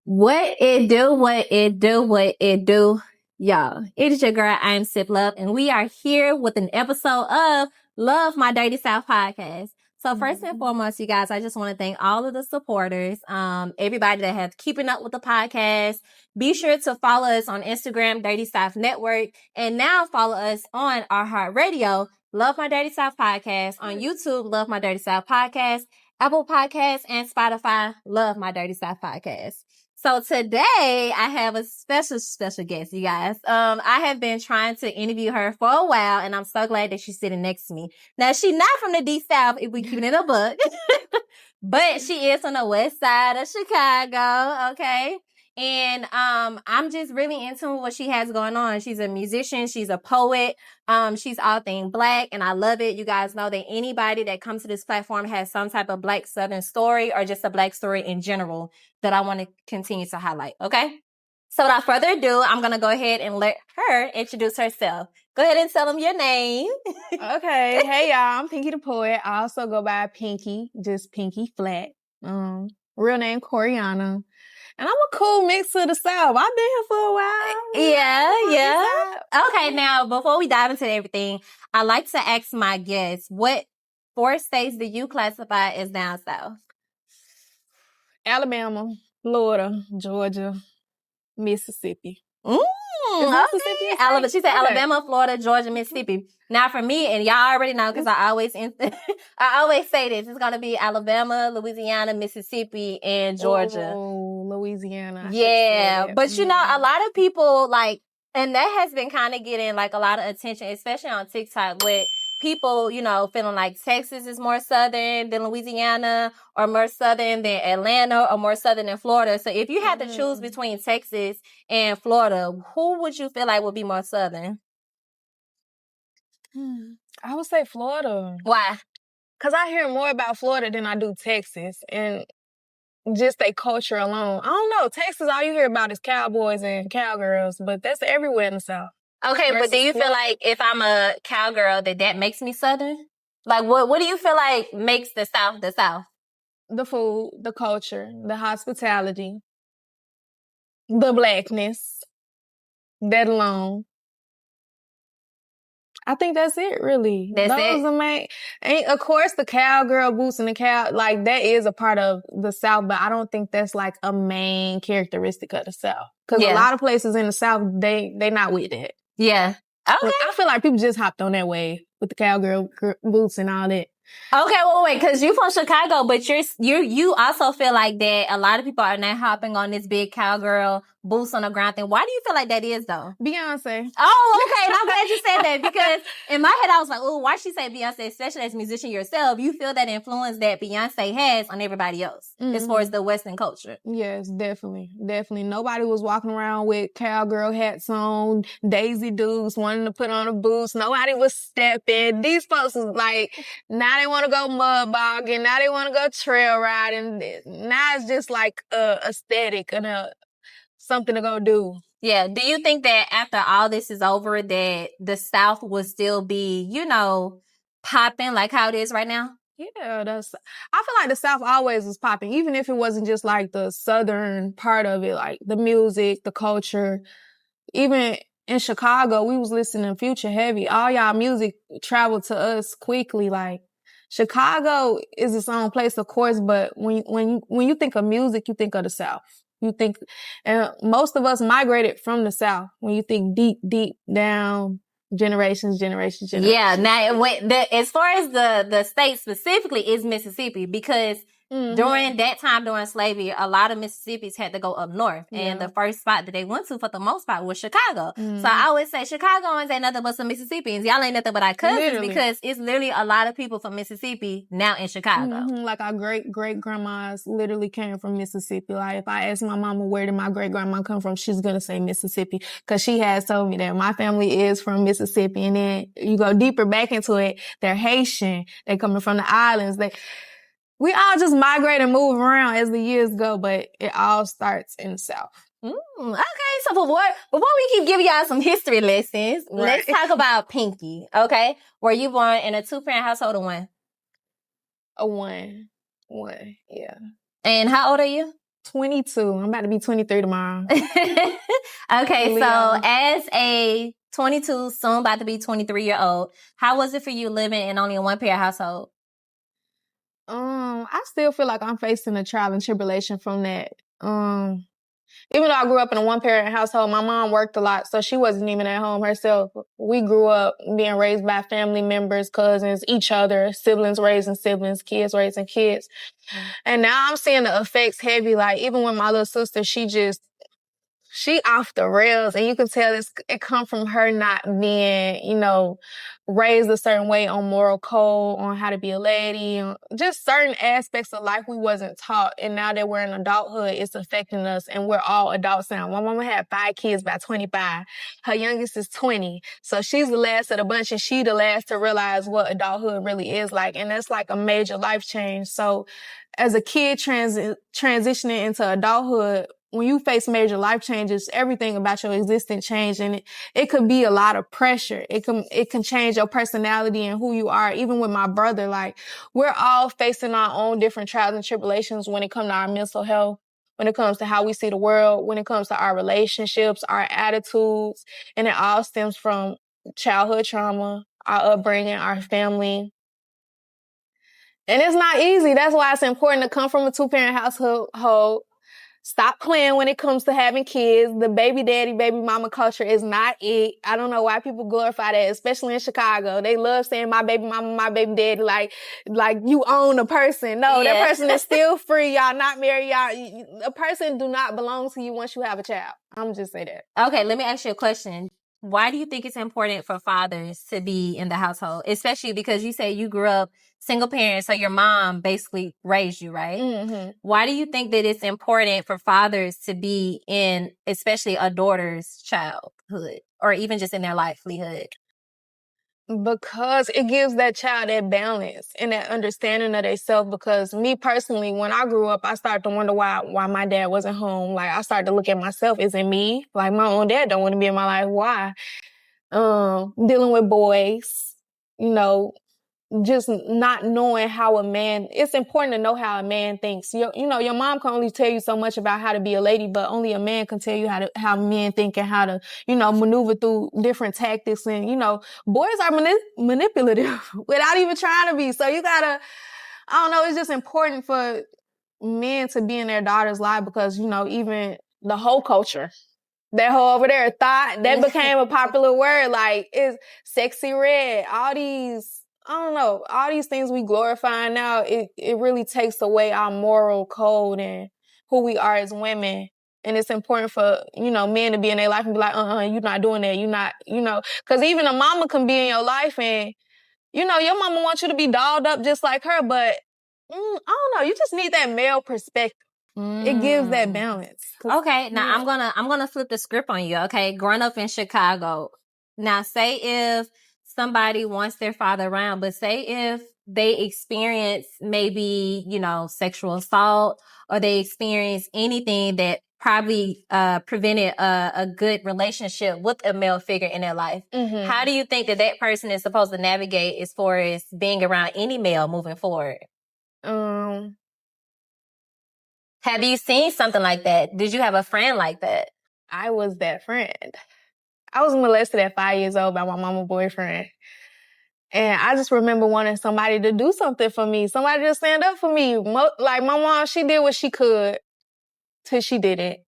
What it do, what it do, what it do. Y'all, it is your girl, I'm Sip Love, and we are here with an episode of Love My Dirty South podcast. So first and foremost, you guys, I just want to thank all of the supporters, everybody that have keeping up with the podcast. Be sure to follow us on Instagram, Dirty South Network, and now follow us on our Heart Radio, Love My Dirty South podcast, on YouTube, Love My Dirty South podcast, Apple Podcasts, and Spotify, Love My Dirty South podcast. So today I have a special guest, you guys. I have been trying to interview her for a while, and I'm so glad that she's sitting next to me. Now, she's not from the Deep South, if we keep it in a book, but she is on the west side of Chicago, okay? And I'm just really into what she has going on. She's a musician, she's a poet, she's all thing Black, and I love it. You guys know that anybody that comes to this platform has some type of Black Southern story or just a Black story in general that I want to continue to highlight, okay? So without further ado, I'm going to go ahead and let her introduce herself. Go ahead and tell them your name. Okay. Hey, y'all. I'm Pinky the Poet. I also go by Pinky, just Pinky Flat. Real name, Coriana. And I'm a cool mix of the South. I've been here for a while. Yeah. Okay, now, before we dive into everything, I like to ask my guests, what 4 states do you classify as down South? Alabama, Florida, Georgia, Mississippi. Mississippi? Alabama. She said Alabama, Florida, Georgia, Mississippi. Now for me, and y'all already know because I always say this, it's gonna be Alabama, Louisiana, Mississippi, and Georgia. Oh, Louisiana. Yeah, but you know, a lot of people like, and that has been kind of getting like a lot of attention, especially on TikTok, with people, you know, feeling like Texas is more southern than Louisiana, or more southern than Atlanta, or more southern than Florida. So if you had to choose between Texas and Florida, who would you feel like would be more southern? I would say Florida. Why? Because I hear more about Florida than I do Texas. And just their culture alone. I don't know. Texas, all you hear about is cowboys and cowgirls, but that's everywhere in the South. Okay, but do you feel like if I'm a cowgirl that makes me southern? Like, what do you feel like makes the South the South? The food, the culture, the hospitality, the Blackness, that alone. I think that's it, really. Those are main. And of course, the cowgirl boots and the cow, like, that is a part of the South, but I don't think that's like a main characteristic of the South. Because a lot of places in the South, they not with that. Yeah. Okay. I feel like people just hopped on that wave with the cowgirl boots and all that. Okay, well, wait, because you're from Chicago, but you also feel like that a lot of people are now hopping on this big cowgirl boots on the ground thing. Why do you feel like that is, though? Beyonce. Oh, okay. And I'm glad you said that because in my head I was like, oh, why she say Beyonce, especially as a musician yourself? You feel that influence that Beyonce has on everybody else as far as the Western culture. Yes, definitely. Nobody was walking around with cowgirl hats on, Daisy Dukes, wanting to put on the boots. Nobody was stepping. These folks was like, now they want to go mud bogging. Now they want to go trail riding. Now it's just like aesthetic and something to go do. Yeah. Do you think that after all this is over that the South will still be, you know, popping like how it is right now? Yeah, I feel like the South always was popping, even if it wasn't just like the Southern part of it, like the music, the culture. Even in Chicago, we was listening to Future heavy. All y'all music traveled to us quickly. Like, Chicago is its own place, of course, but when you think of music, you think of the South. And most of us migrated from the South. When you think deep down, generations. Yeah. Now, as far as the state specifically is Mississippi, because during that time, during slavery, a lot of Mississippis had to go up north. Yeah. And the first spot that they went to for the most part was Chicago. So I always say Chicagoans ain't nothing but some Mississippians. Y'all ain't nothing but our cousins because it's literally a lot of people from Mississippi now in Chicago. Like our great-great-grandmas literally came from Mississippi. Like if I ask my mama where did my great-grandma come from, she's going to say Mississippi because she has told me that my family is from Mississippi. And then you go deeper back into it, they're Haitian. They're coming from the islands. We all just migrate and move around as the years go, but it all starts in the South. Okay, so before we keep giving y'all some history lessons, let's talk about Pinky, okay? Were you born in a 2-parent household or one? A one, yeah. And how old are you? 22. I'm about to be 23 tomorrow. Okay, so Leo. as a 22, soon about to be 23-year-old, how was it for you living in only a one-parent household? I still feel like I'm facing a trial and tribulation from that. Even though I grew up in a one-parent household, my mom worked a lot, so she wasn't even at home herself. We grew up being raised by family members, cousins, each other, siblings raising siblings, kids raising kids. And now I'm seeing the effects heavy. Like, even with my little sister, she off the rails, and you can tell it come from her not being, raised a certain way on moral code, on how to be a lady, just certain aspects of life we wasn't taught. And now that we're in adulthood, it's affecting us, and we're all adults now. My mama had 5 kids by 25. Her youngest is 20. So she's the last of the bunch, and she the last to realize what adulthood really is like. And that's like a major life change. So as a kid transitioning into adulthood, when you face major life changes, everything about your existence change, and it could be a lot of pressure. It can change your personality and who you are. Even with my brother, like, we're all facing our own different trials and tribulations when it comes to our mental health, when it comes to how we see the world, when it comes to our relationships, our attitudes, and it all stems from childhood trauma, our upbringing, our family. And it's not easy. That's why it's important to come from a 2-parent household. Stop playing when it comes to having kids. The baby daddy, baby mama culture is not it. I don't know why people glorify that, especially in Chicago. They love saying my baby mama, my baby daddy, like you own a person. No, Yeah. That person is still free. Y'all not married. A person do not belong to you once you have a child. I'm just say that. Okay, let me ask you a question. Why do you think it's important for fathers to be in the household? Especially because you say you grew up single parent, so your mom basically raised you, right? Mm-hmm. Why do you think that it's important for fathers to be in, especially a daughter's childhood, or even just in their livelihood? Because it gives that child that balance and that understanding of themselves. Because me personally, when I grew up, I started to wonder why my dad wasn't home. Like, I started to look at myself. Is it me? Like, my own dad don't want to be in my life. Why? Dealing with boys, just not knowing how a man, it's important to know how a man thinks. Your mom can only tell you so much about how to be a lady, but only a man can tell you how men think and how to, maneuver through different tactics. And, boys are manipulative without even trying to be. So you gotta, I don't know, it's just important for men to be in their daughter's life because, even the whole culture, that whole over there thought, that became a popular word. Like, it's sexy red, all these, I don't know, all these things we glorify now, it really takes away our moral code and who we are as women. And it's important for, men to be in their life and be like, you're not doing that. You're not, because even a mama can be in your life and, your mama wants you to be dolled up just like her, but I don't know, you just need that male perspective. It gives that balance. Okay, now I'm gonna flip the script on you. Okay, growing up in Chicago. Now, say if somebody wants their father around, but say if they experience maybe sexual assault, or they experience anything that probably prevented a good relationship with a male figure in their life. Mm-hmm. How do you think that person is supposed to navigate as far as being around any male moving forward? Have you seen something like that? Did you have a friend like that? I was that friend. I was molested at 5 years old by my mama's boyfriend. And I just remember wanting somebody to do something for me. Somebody to stand up for me. Like, my mom, she did what she could till she didn't.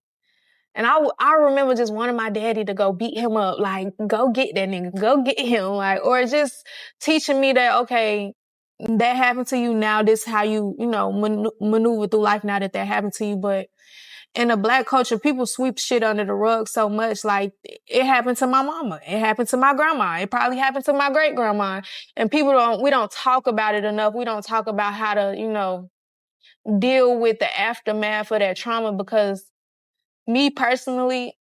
And I remember just wanting my daddy to go beat him up. Like, go get that nigga. Go get him. Like, or just teaching me that, okay, that happened to you now. This is how you, maneuver through life now that happened to you. But in the Black culture, people sweep shit under the rug so much. Like, it happened to my mama. It happened to my grandma. It probably happened to my great grandma. And we don't talk about it enough. We don't talk about how to, deal with the aftermath of that trauma. Because me personally,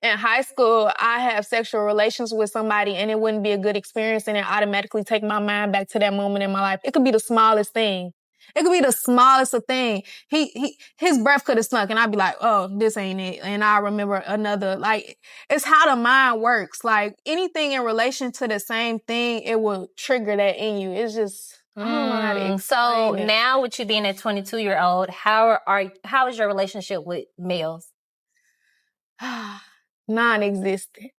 in high school, I have sexual relations with somebody and it wouldn't be a good experience, and it automatically take my mind back to that moment in my life. It could be the smallest thing. It could be the smallest of thing. His breath could have stunk and I'd be like, oh, this ain't it. And I remember another, like, it's how the mind works. Like, anything in relation to the same thing, it will trigger that in you. It's just, I don't know how to explain So it. now with you being a 22-year-old, how is your relationship with males? Non-existent.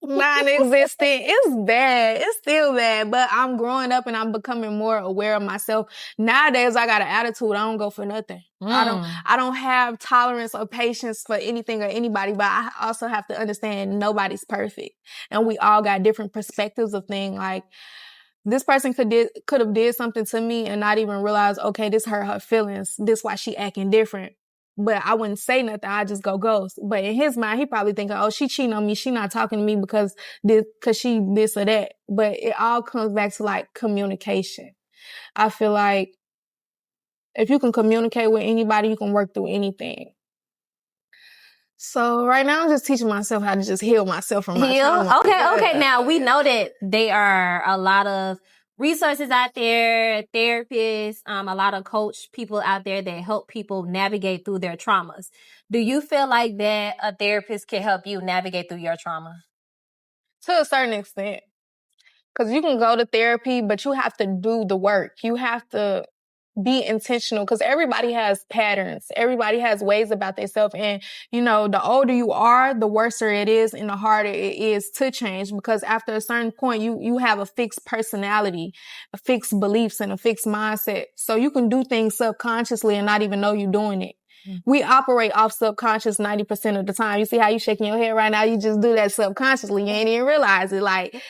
Non-existent. It's bad. It's still bad, but I'm growing up and I'm becoming more aware of myself. Nowadays, I got an attitude. I don't go for nothing. I don't have tolerance or patience for anything or anybody, but I also have to understand nobody's perfect. And we all got different perspectives of things. Like, this person could have did something to me and not even realize, okay, this hurt her feelings. This why she acting different. But I wouldn't say nothing. I just go ghost. But in his mind, he probably thinking, oh, she cheating on me. She not talking to me because she this or that. But it all comes back to like communication. I feel like if you can communicate with anybody, you can work through anything. So right now I'm just teaching myself how to just heal myself from my trauma. Okay. Now we know that there are a lot of resources out there, therapists, a lot of coach people out there that help people navigate through their traumas. Do you feel like that a therapist can help you navigate through your trauma? To a certain extent. Because you can go to therapy, but you have to do the work. You have to be intentional because everybody has patterns. Everybody has ways about themselves. And, you know, the older you are, the worse it is and the harder it is to change because after a certain point, you have a fixed personality, a fixed beliefs and a fixed mindset. So you can do things subconsciously and not even know you're doing it. We operate off subconscious 90% of the time. You see how you shaking your head right now? You just do that subconsciously. You ain't even realize it. Like,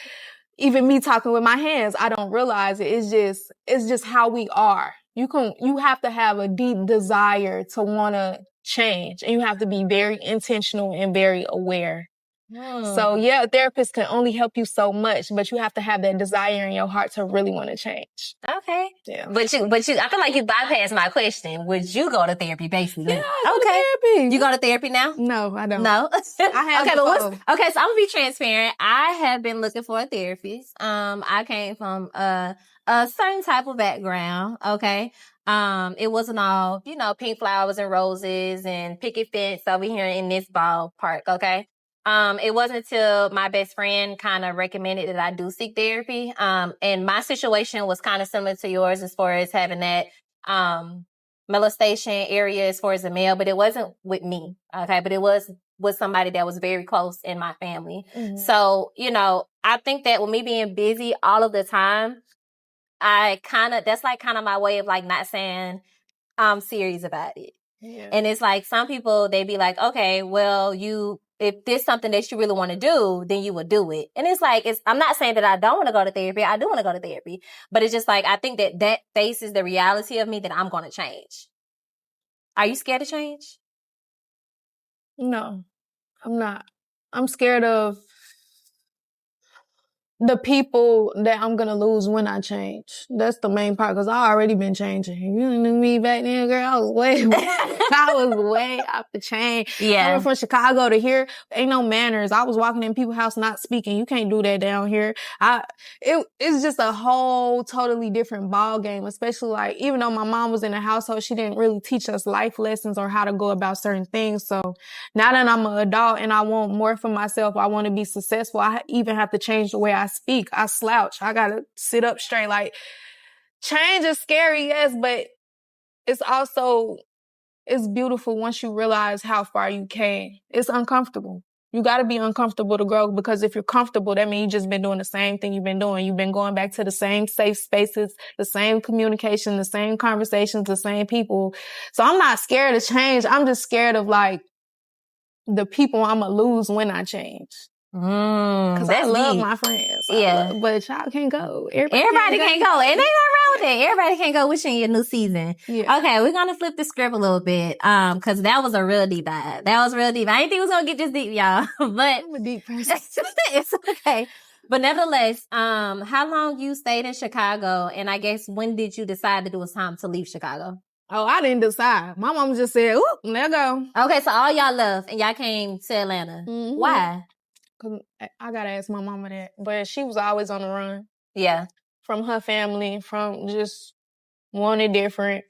even me talking with my hands, I don't realize it. It's just how we are. You have to have a deep desire to want to change and you have to be very intentional and very aware. So yeah, a therapist can only help you so much, but you have to have that desire in your heart to really want to change. Okay. Yeah. But you, I feel like you bypassed my question. Would you go to therapy, basically? Yeah, I go to therapy. You go to therapy now? No, I don't. No. I have okay, so I'm gonna be transparent. I have been looking for a therapist. I came from a certain type of background. Okay. It wasn't all, pink flowers and roses and picket fence over here in this ballpark. Okay. It wasn't until my best friend kind of recommended that I do seek therapy. And my situation was kind of similar to yours as far as having that, molestation area as far as a male, but it wasn't with me. Okay. But it was with somebody that was very close in my family. Mm-hmm. So, I think that with me being busy all of the time, that's like kind of my way of like not saying I'm serious about it. Yeah. And it's like some people, they be like, okay, well, if there's something that you really want to do, then you would do it. And it's like, I'm not saying that I don't want to go to therapy. I do want to go to therapy. But it's just like, I think that faces the reality of me that I'm going to change. Are you scared to change? No, I'm not. I'm scared of the people that I'm going to lose when I change. That's the main part, because I already been changing. You knew me back then, girl. I was way off the chain. Yeah. Coming from Chicago to here, ain't no manners. I was walking in people's house not speaking. You can't do that down here. It's just a whole totally different ball game, especially like, even though my mom was in the household, she didn't really teach us life lessons or how to go about certain things. So now that I'm an adult and I want more for myself, I want to be successful, I even have to change the way I speak. I slouch. I gotta sit up straight. Like, change is scary, yes, but it's beautiful once you realize how far you came. It's uncomfortable. You gotta be uncomfortable to grow, because if you're comfortable, that means you've just been doing the same thing you've been doing. You've been going back to the same safe spaces, the same communication, the same conversations, the same people. So I'm not scared of change. I'm just scared of like the people I'm gonna lose when I change. Because I love my friends. Yeah. But y'all can't go. Everybody can't go. And ain't nothing wrong with that. Everybody can't go wishing you a new season. Yeah. Okay, we're going to flip the script a little bit. Because that was a real deep dive. That was real deep. I didn't think it was going to get this deep, y'all. But I'm a deep person. It's okay. But nevertheless, how long you stayed in Chicago? And I guess when did you decide that it was time to leave Chicago? Oh, I didn't decide. My mom just said, "Ooh, there go." Okay, so all y'all left and y'all came to Atlanta. Mm-hmm. Why? Because I got to ask my mama that. But she was always on the run. Yeah. From her family, from just wanting different.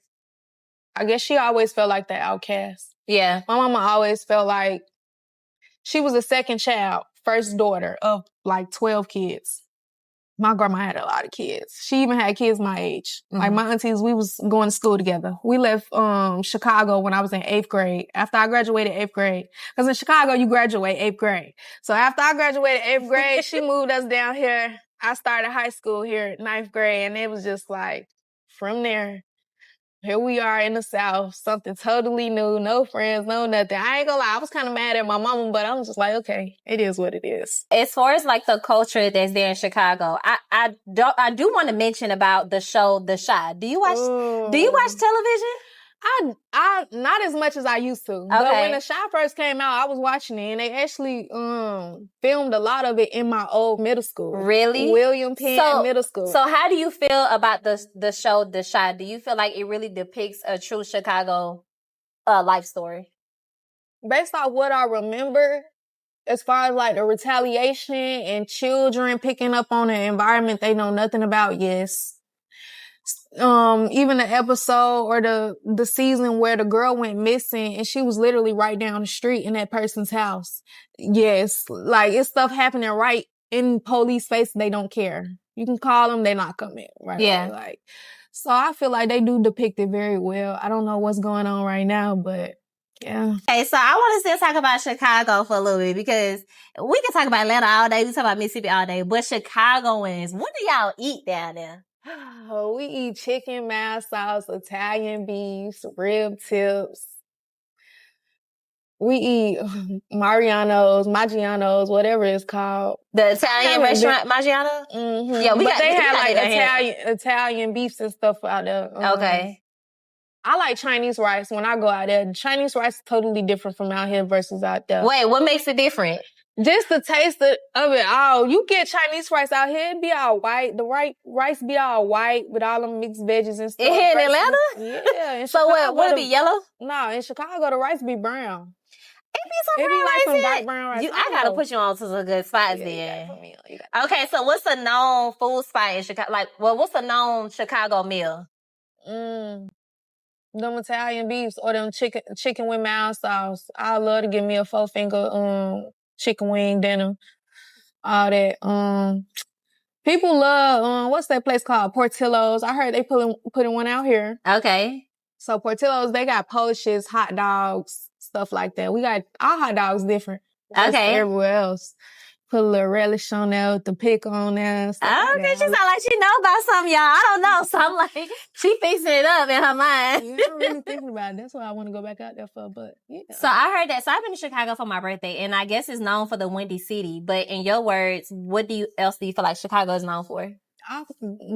I guess she always felt like the outcast. Yeah. My mama always felt like she was the second child, first daughter of like 12 kids. my grandma had a lot of kids. She even had kids my age. Like my aunties, we was going to school together. We left Chicago when I was in 8th grade. After I graduated 8th grade. Because in Chicago, you graduate 8th grade. So after I graduated 8th grade, she moved us down here. I started high school here at 9th grade. And it was just like, from there, here we are in the South, something totally new, no friends, no nothing. I ain't gonna lie, I was kind of mad at my mama, but I was just like, okay, it is what it is. As far as like the culture that's there in Chicago, I do want to mention about the show The Chi. Do you watch television? I not as much as I used to. Okay. But when The Chi first came out, I was watching it, and they actually filmed a lot of it in my old middle school. Really? William Penn Middle School. So how do you feel about the show The Chi? Do you feel like it really depicts a true Chicago life story? Based off what I remember, as far as like the retaliation and children picking up on an environment they know nothing about, yes. Even the episode or the season where the girl went missing and she was literally right down the street in that person's house. Yes, like it's stuff happening right in police face. They don't care. You can call them, they're not coming. Right? Yeah. Like, so I feel like they do depict it very well. I don't know what's going on right now, but yeah. Okay, so I want to still talk about Chicago for a little bit because we can talk about Atlanta all day. We talk about Mississippi all day, but Chicagoans, what do y'all eat down there? Oh, we eat chicken, mild sauce, Italian beefs, rib tips. We eat Mariano's, Maggiano's, whatever it's called. The Italian restaurant, Maggiano? Mm-hmm. Yeah, they have like Italian beefs and stuff out there. Okay. I like Chinese rice when I go out there. Chinese rice is totally different from out here versus out there. Wait, what makes it different? Just the taste of it all. You get Chinese rice out here, it be all white. The rice be all white with all them mixed veggies and stuff. In here in Atlanta? Yeah. In so Chicago, would it be yellow? No, in Chicago, the rice be brown. It be some dark brown rice. I gotta put you on to some good spots then. Okay, so what's a known food spot in Chicago? Like, what's a known Chicago meal? Them Italian beefs or them chicken with mild sauce. I love to give me a 4-finger chicken wing dinner. All that. People love what's that place called? Portillo's. I heard they putting one out here. Okay. So Portillo's, they got poaches, hot dogs, stuff like that. We got our hot dogs different. Okay. Everywhere else. Put a little relish on there with the pickle on there. Okay, she sound like she know about something, y'all. I don't know. So I'm like, she fixing it up in her mind. Yeah, I'm really thinking about it. That's what I want to go back out there for. But yeah. So I heard that. So I've been to Chicago for my birthday, and I guess it's known for the Windy City. But in your words, what else do you feel like Chicago is known for?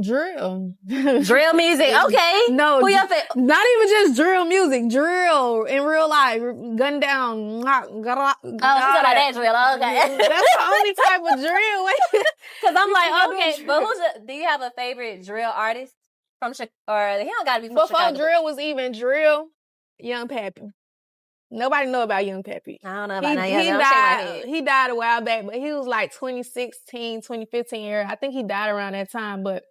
Drill. Drill music. Okay. No, not even just drill music. Drill in real life. Gun down. That drill. Okay. That's the only type of drill. Because I'm like, okay, but do you have a favorite drill artist from Chicago? Or he don't got to be from Chicago. Before drill was even drill, Young Pappy. Nobody know about Young Pappy. I don't know about that. He died a while back, but he was like 2016, 2015 era. I think he died around that time, but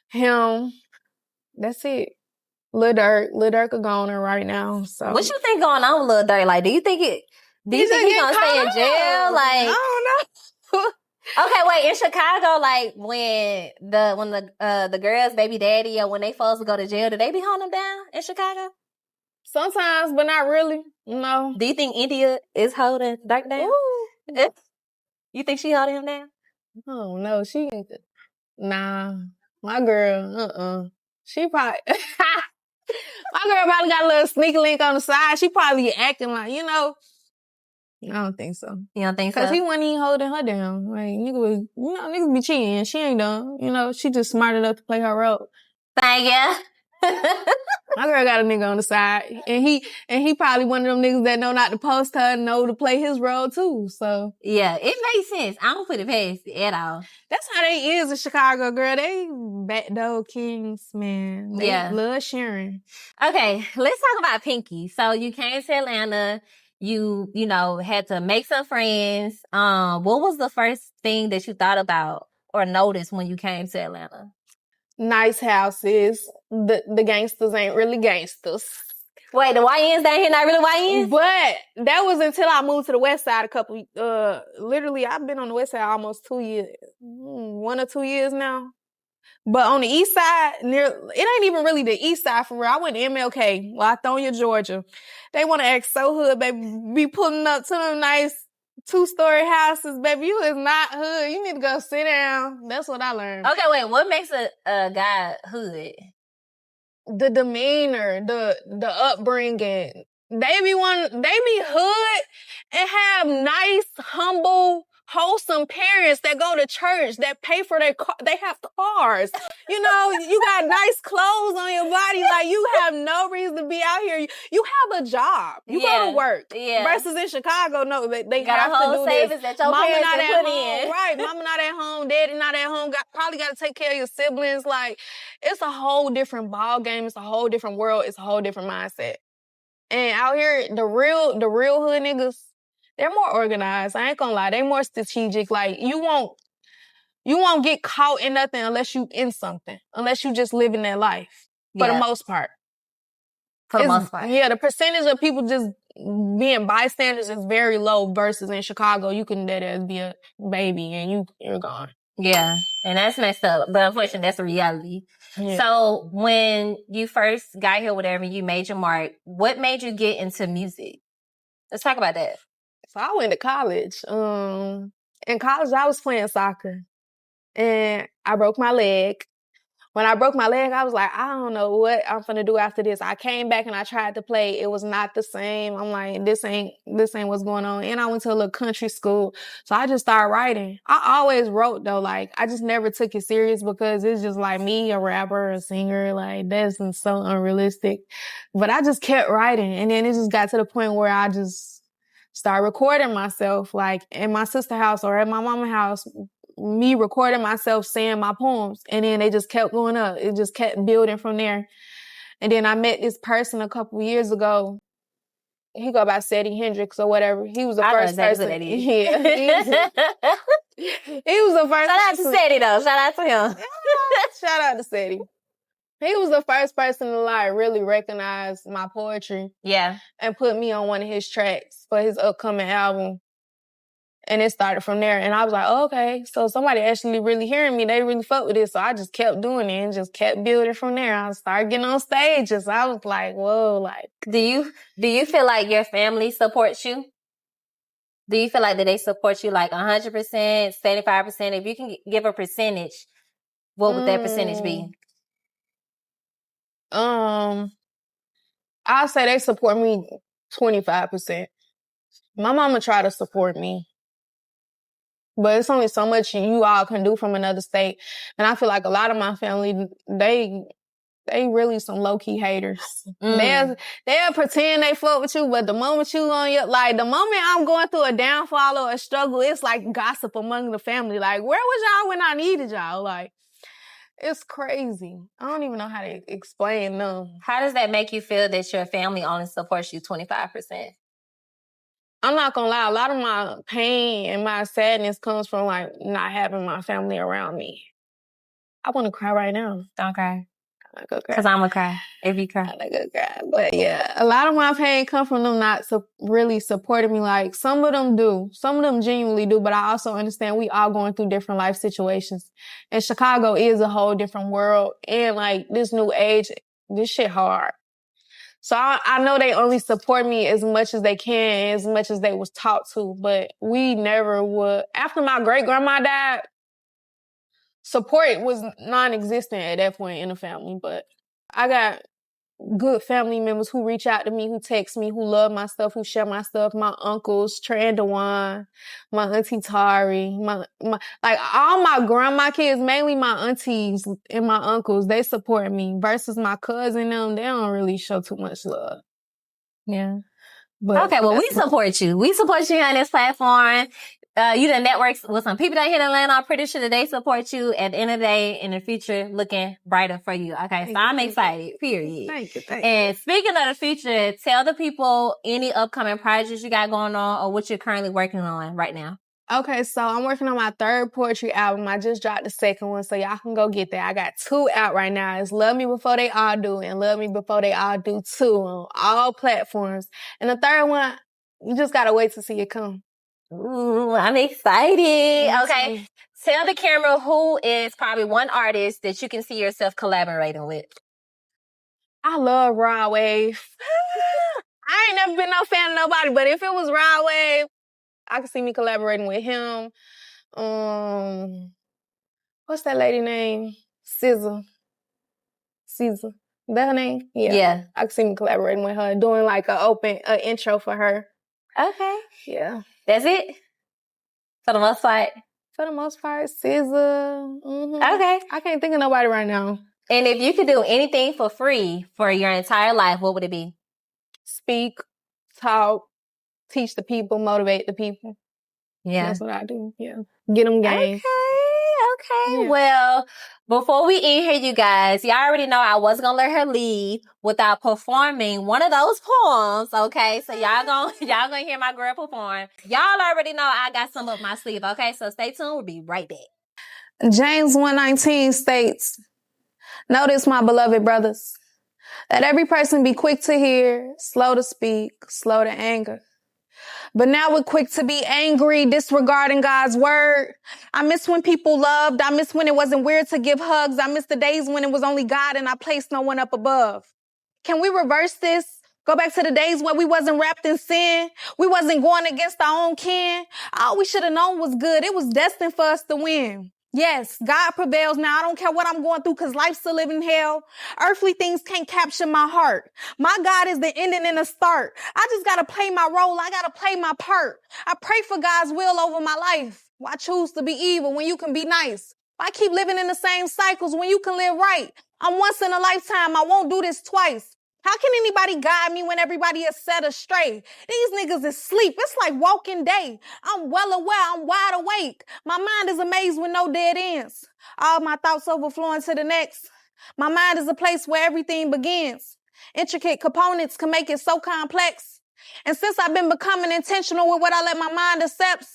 him, that's it. Lil Durk are going right now. So what you think going on with Lil Durk? Like, do you think he's gonna stay in jail? Like, I don't know. Okay, wait, in Chicago, like when the girls' baby daddy or when they supposed to go to jail, do they be holding them down in Chicago? Sometimes, but not really. No. Do you think India is holding Durk down? You think she holding him down? Oh, no. She ain't. Nah. My girl, she probably... My girl probably got a little sneaky link on the side. She probably acting like, I don't think so. You don't think so? Because he wasn't even holding her down. Like, niggas be cheating. She ain't dumb. She just smart enough to play her role. Thank you. My girl got a nigga on the side, and he probably one of them niggas that know not to post her and know to play his role too. So yeah, it makes sense. I don't put it past it at all. That's how they is in Chicago, girl. They backdoor kings, man. They love sharing. Okay, let's talk about Pinky. So you came to Atlanta. You had to make some friends. What was the first thing that you thought about or noticed when you came to Atlanta? Nice houses. The gangsters ain't really gangsters. Wait, the YNs down here not really YNs? But that was until I moved to the west side literally I've been on the west side almost 2 years. 1 or 2 years now. But on the east side, it ain't even really the east side for real. I went to MLK, Lithonia, Georgia. They want to act so hood, baby. Be pulling up to them nice 2-story houses, baby. You is not hood. You need to go sit down. That's what I learned. Okay, wait. What makes a guy hood? The demeanor, the upbringing. They be hood and have nice, humble, wholesome parents that go to church, that pay for their car. They have cars. You know, you got nice clothes on your body. Like, you have no reason to be out here. You have a job. You go to work. Yeah. Versus in Chicago, no, they got have a whole to do savings this. that your Mama parents not at put home. in. Right. Mama not at home. Daddy not at home. Probably got to take care of your siblings. Like, it's a whole different ball game. It's a whole different world. It's a whole different mindset. And out here, the real hood niggas, they're more organized. I ain't gonna lie. They more strategic. Like, you won't get caught in nothing unless you in something. Unless you just living that life. For the most part. For the most part. Yeah, the percentage of people just being bystanders is very low versus in Chicago, you can let it be a baby and you're gone. Yeah, and that's messed up. But unfortunately, that's the reality. Yeah. So when you first got here, whatever, you made your mark, what made you get into music? Let's talk about that. So I went to college. In college, I was playing soccer. And I broke my leg. When I broke my leg, I was like, I don't know what I'm finna do after this. I came back and I tried to play. It was not the same. I'm like, this ain't what's going on. And I went to a little country school. So I just started writing. I always wrote though. Like, I just never took it serious because it's just like me, a rapper, a singer. Like, that's so unrealistic. But I just kept writing. And then it just got to the point where I just started recording myself, like in my sister's house or at my mama's house, me recording myself saying my poems. And then they just kept going up. It just kept building from there. And then I met this person a couple years ago. He go by Seti Hendrix or whatever. He was the first person. That is. Yeah. He was the first. Shout out to Seti though. Shout out to him. Shout out to Seti. He was the first person to like really recognize my poetry. Yeah. And put me on one of his tracks for his upcoming album. And it started from there. And I was like, oh, okay, so somebody actually really hearing me. They really fuck with it. So I just kept doing it and just kept building from there. I started getting on stages. I was like, whoa, like. Do you feel like your family supports you? Do you feel like that they support you like 100%, 75%? If you can give a percentage, what would that percentage be? I'll say they support me 25%. My mama tried to support me. But it's only so much you all can do from another state. And I feel like a lot of my family, they really some low-key haters. They'll pretend they fuck with you, but the moment you on your, like, the moment I'm going through a downfall or a struggle, it's like gossip among the family. Like, where was y'all when I needed y'all? Like, it's crazy. I don't even know how to explain them. How does that make you feel that your family only supports you 25%? I'm not gonna lie, a lot of my pain and my sadness comes from, like, not having my family around me. I want to cry right now. Don't cry. I'm not gonna cry. Because I'm gonna cry if you cry. I'm not gonna cry. But yeah, a lot of my pain comes from them not really supporting me. Like, some of them do. Some of them genuinely do, but I also understand we all going through different life situations. And Chicago is a whole different world. And, like, this new age, this shit hard. So I know they only support me as much as they can, as much as they was taught to, but we never would. After my great-grandma died, support was non-existent at that point in the family, but I got good family members who reach out to me, who text me, who love my stuff, who share my stuff. My uncles, Trey and Dewan, my auntie Tari, like all my grandma kids, mainly my aunties and my uncles, they support me versus my cousin them, they don't really show too much love. Yeah. But okay, well, we support you. We support you on this platform. You done networked with some people that here in Atlanta. I'm pretty sure that they support you at the end of the day, in the future, looking brighter for you. Okay, so I'm excited, period. Thank you. And speaking of the future, tell the people any upcoming projects you got going on or what you're currently working on right now. Okay, so I'm working on my third poetry album. I just dropped the second one, so y'all can go get that. I got 2 out right now. It's Love Me Before They All Do and Love Me Before They All Do 2 on all platforms. And the third one, you just gotta wait to see it come. Ooh, I'm excited. Me Okay. too. Tell the camera who is probably one artist that you can see yourself collaborating with. I love Rod Wave. I ain't never been no fan of nobody, but if it was Rod Wave, I could see me collaborating with him. What's that lady name? Caesar. Is that her name? Yeah. I could see me collaborating with her, doing like an intro for her. Okay. Yeah. That's it? For the most part? For the most part, Caesar. Okay. I can't think of nobody right now. And if you could do anything for free for your entire life, what would it be? Speak, talk, teach the people, motivate the people. Yeah. That's what I do. Yeah. Get them game. Okay. Yeah. Well, before we end here, you guys, y'all already know I wasn't gonna let her leave without performing one of those poems. Okay, so y'all gonna hear my girl perform. Y'all already know I got some up my sleeve. Okay, so stay tuned. We'll be right back. James 1:19 states, "Notice, my beloved brothers, let every person be quick to hear, slow to speak, slow to anger. But now we're quick to be angry, disregarding God's word. I miss when people loved. I miss when it wasn't weird to give hugs. I miss the days when it was only God and I placed no one up above. Can we reverse this? Go back to the days when we wasn't wrapped in sin. We wasn't going against our own kin. All we should have known was good. It was destined for us to win. Yes, God prevails now. I don't care what I'm going through because life's still living hell. Earthly things can't capture my heart. My God is the ending and the start. I just got to play my role. I got to play my part. I pray for God's will over my life. Why choose to be evil when you can be nice? Why keep living in the same cycles when you can live right? I'm once in a lifetime. I won't do this twice. How can anybody guide me when everybody is set astray? These niggas is asleep. It's like walking day. I'm well aware. I'm wide awake. My mind is amazed with no dead ends. All my thoughts overflowing to the next. My mind is a place where everything begins. Intricate components can make it so complex. And since I've been becoming intentional with what I let my mind accept,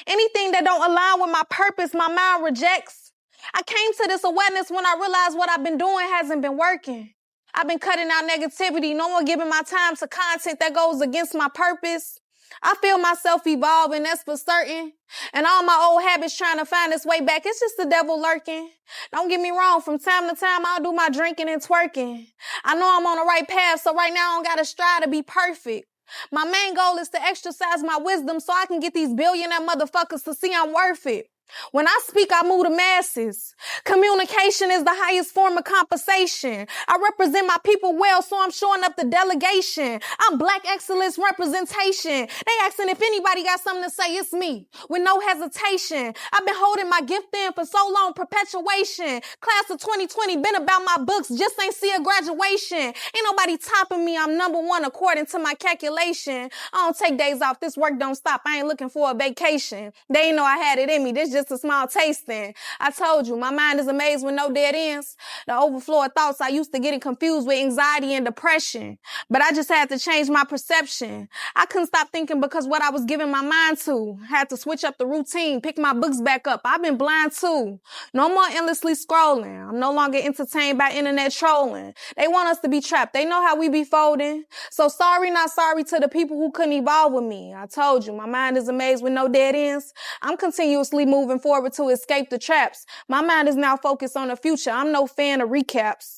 anything that don't align with my purpose, my mind rejects. I came to this awareness when I realized what I've been doing hasn't been working. I've been cutting out negativity, no more giving my time to content that goes against my purpose. I feel myself evolving, that's for certain. And all my old habits trying to find its way back. It's just the devil lurking. Don't get me wrong, from time to time I'll do my drinking and twerking. I know I'm on the right path, so right now I don't gotta strive to be perfect. My main goal is to exercise my wisdom so I can get these billionaire motherfuckers to see I'm worth it. When I speak, I move the masses. Communication is the highest form of compensation. I represent my people well, so I'm showing up the delegation. I'm Black excellence representation. They asking if anybody got something to say, it's me, with no hesitation. I've been holding my gift in for so long, perpetuation. Class of 2020, been about my books, just ain't see a graduation. Ain't nobody topping me, I'm number one according to my calculation. I don't take days off, this work don't stop, I ain't looking for a vacation. They ain't know I had it in me, this just a small tasting. I told you, my mind is amazed with no dead ends. The overflow of thoughts I used to getting confused with anxiety and depression. But I just had to change my perception. I couldn't stop thinking because what I was giving my mind to. Had to switch up the routine, pick my books back up. I've been blind too. No more endlessly scrolling. I'm no longer entertained by internet trolling. They want us to be trapped. They know how we be folding. So sorry, not sorry to the people who couldn't evolve with me. I told you, my mind is amazed with no dead ends. I'm continuously moving forward to escape the traps. My mind is now focused on the future. I'm no fan of recaps.